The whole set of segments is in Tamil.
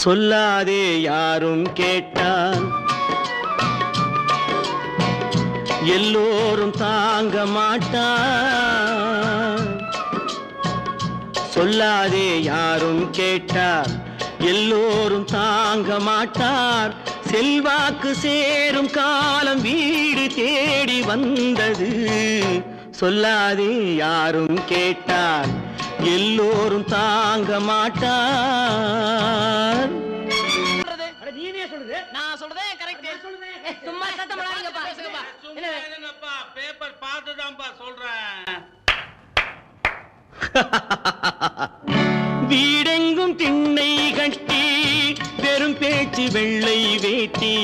சொல்லாதே யாரும் கேட்டால் எல்லோரும் தாங்க மாட்டார். சொல்லாதே யாரும் கேட்டார் எல்லோரும் தாங்க மாட்டார். செல்வாக்கு சேரும் காலம் வீடு தேடி வந்தது. சொல்லாதே யாரும் கேட்டார் எல்லோரும் தாங்க மாட்டார். நீனே சொல்லுது, நான் சொல்றதே கரெக்ட். சும்மா சத்தம் போடாதீங்கப்பா. என்னப்பா பேப்பர் பார்த்துதான்ப்பா சொல்றேன். வீடெங்கும் திண்ணை கட்டி வெறும் பேச்சு வெள்ளை வேட்டி.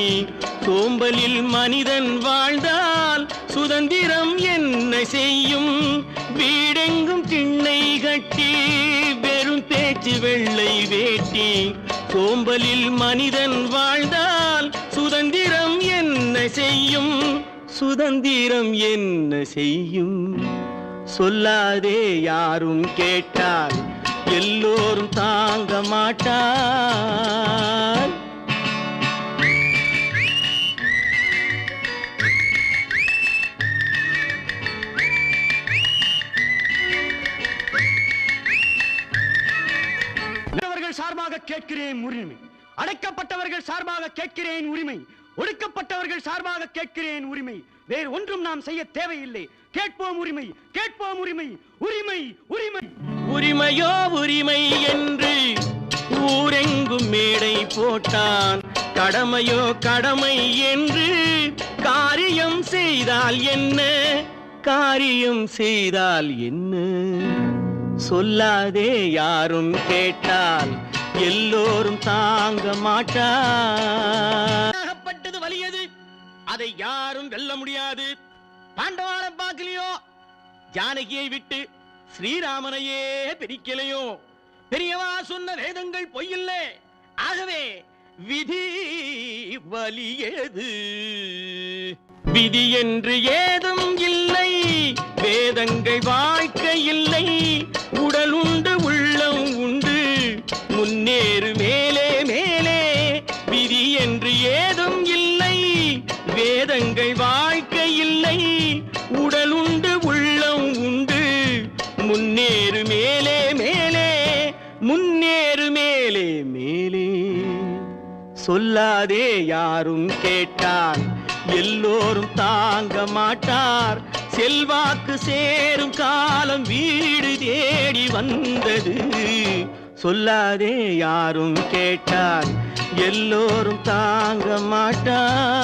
சோம்பலில் மனிதன் வாழ்ந்தால் சுதந்திரம் என்ன செய்யும்? வீடெங்கும் திண்ணை கட்டி வெறும் பேச்சு வெள்ளை வேட்டி. சோம்பலில் மனிதன் வாழ்ந்தால் சுதந்திரம் என்ன செய்யும்? சுதந்திரம் என்ன செய்யும்? சொல்லாதே யாரும் கேட்டால் எல்லோரும் தாங்க மாட்டார். சார்பாக கேட்கிறேன் உரிமை. அடைக்கப்பட்டவர்கள் சார்பாக கேட்கிறேன் உரிமை. ஒடுக்கப்பட்டவர்கள் சார்பாக கேட்கிறேன் உரிமை. வேறு ஒன்றும் நாம் செய்ய தேவையில்லை. கேட்போம் உரிமை, கேட்போம் உரிமை, உரிமை, உரிமை. உரிமையோ உரிமை என்று ஊரெங்கும் மேடை போட்டான். கடமையோ கடமை என்று காரியம் செய்தால் என்ன? காரியம் செய்தால் என்ன? சொல்லாதே யாரும் கேட்டால் எல்லோரும் தாங்க மாட்டார். வலியது, அதை யாரும் வெல்ல முடியாது. பாண்டவான பார்க்கலையோ, ஜானகியை விட்டு ஸ்ரீராமனையே பிரிக்கலையோ. பெரியவா சொன்ன வேதங்கள் பொய்யில்லை. ஆகவே விதி வலியது. விதி என்று ஏதும் இல்லை, வேதங்கள் வாழ்க்கை இல்லை. உடல் உண்டு உள்ளம் உண்டு, முன்னேறு மேலே மேலே. விதி என்று ஏதும் இல்லை, வேதங்கள் வாழ்க்கை இல்லை. உடல் உண்டு உள்ளம் உண்டு, முன்னேறு மேலே மேலே. முன்னேறு மேலே மேலே. சொல்லாதே யாரும் கேட்டால் எல்லோரும் தாங்க மாட்டார். செல்வாக்கு சேரும் காலம் வீடு தேடி வந்தது. சொல்லாதே யாரும் கேட்டால் எல்லோரும் தாங்க மாட்டார்.